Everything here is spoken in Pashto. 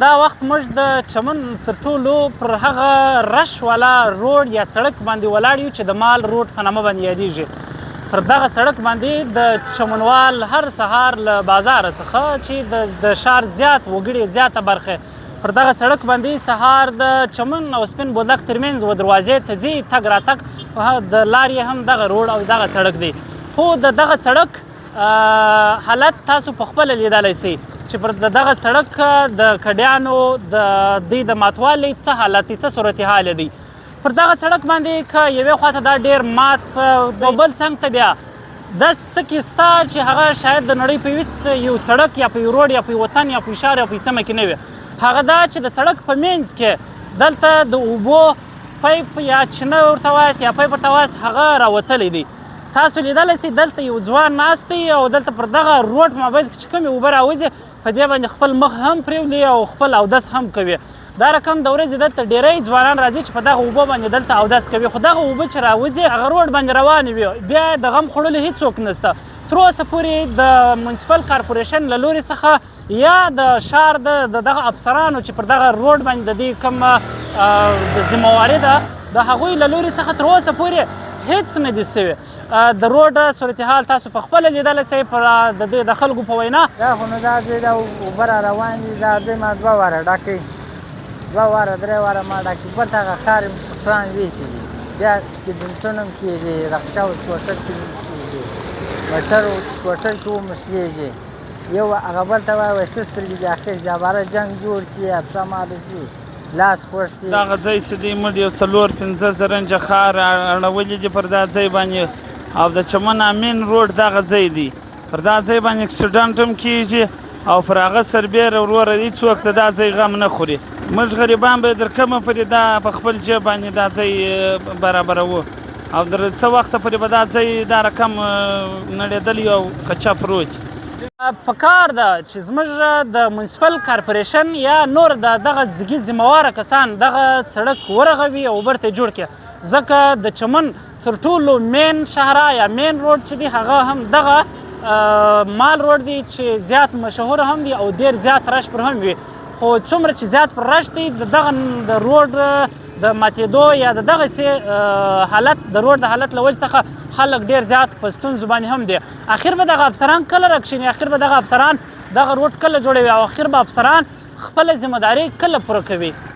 دا وخت موږ د چمن تر ټولو پر هغه رش والا روډ یا سړک باندې ولاړ یو چې د مال روډ په نامه باندې یادیږي. پر دغه سړک باندې د چمنوال هر سهار له بازاره څخه چې د ښار زیات وګړي زیاته برخه پر دغه سړک باندې سهار د چمن او سپین بولدک ترمنځ و دروازې ته ځي، تګ راتګ د لارې هم دغه روډ او دغه سړک دی. خو د دغه سړک حالت تاسو په خپله لیدلی سئ چې پر دغه سړک د کډیانو د دوی د ماتوالي څه حالت دی، څه صورتحال دی. پر دغه سړک باندې که یوې خواته دا ډېر مات او بل څنګ ته بیا داسې څه کې سته چې هغه شاید د نړۍ په هېڅ یو سړک یا په یو روډ یا په یو وطن یا په ښار یا په سیمه کې نه وي. هغه دا چې د سړک په منځ کې دلته د اوبو پایپ یا چینه ورته وایاست یا پایپ ورته وایاست هغه راوتلی دی. تاسو لیدلی سئ دلته یو ځوان ناست دی او دلته پر دغه روډ مابینځ کې چې کومې اوبه راوځي په دې باندې خپل مخ هم پرېولي او خپل اودس هم کوي. دا رقم د ورځې دلته ډېری ځوانان راځي چې په دغه اوبو باندې دلته اودس کوي، خو دغه اوبه چې راوځي هغه روډ باندې روانې وي، بیا د غم خوړلو هېڅوک نشته. تر اوسه پورې د منسپل کارپوریشن له لورې څخه یا د ښار د دغه افسرانو چې پر دغه روډ باندې د دې کومه د ذمهواري ده د هغوی له لورې څخه تر اوسه پورې هیڅ نه دي سوي. د روډ صورتحال تاسو په خپله لیدلی سئ د خلکو په وینا. دا خو نو دا ځای د اوبه را روان دي، دا ځای ما 2 واره ډکوي، 2 واره 3 واره ما ډکوي، بل هغه ښار پټران ویسي دي، بیا سکیډنټون هم کېږي، رقشا او سکوټر کې هم کېږي، موټر او سکوټر کې هم شلېږي. یو هغه بل ته وایي څه سترګې دې اخیستې، باره جنګ جوړ سي، افسه ماله سي، لاس خوږ سي. دغه ځای چې دی موږ یو 4-5 زرنجه ښار اړولي دي پر دا ځای باندې، او د چمن امین روډ دغه ځای دی. پر دا ځای باندې اکسیډنټ هم کېږي او پر هغه سربیره وروره هېڅوک ته دا ځای غم نه خوري. موږ غریبان به در کومه پورې دا په خپل جیب باندې دا ځای برابروو او در څه وخته پورې به دا ځای دا رقم نړېدلی او کچا پروت. پکار ده چې زموږ د منسپل کارپوریشن یا نور دغه ذمهواره کسان دغه سړک ورغوي او برته جوړ کړي، ځکه د چمن تر ټولو مین شهره یا مین روډ چې دی هغه هم دغه مال روډ دی چې زیات مشهور هم دی او ډېر زیات رش پر هم وي. خو څومره چې زیات پر رش دی دغه د روډ د ماتېدو یا د دغسې حالت د روډ د حالت له وجې څخه خلک ډېر زیات په ستونزو باندې هم دي. اخر به دغه افسران کله راکښېني، اخر به دغه افسران دغه روډ کله جوړوي او اخر به افسران خپله ذمهداري کله پوره کوي.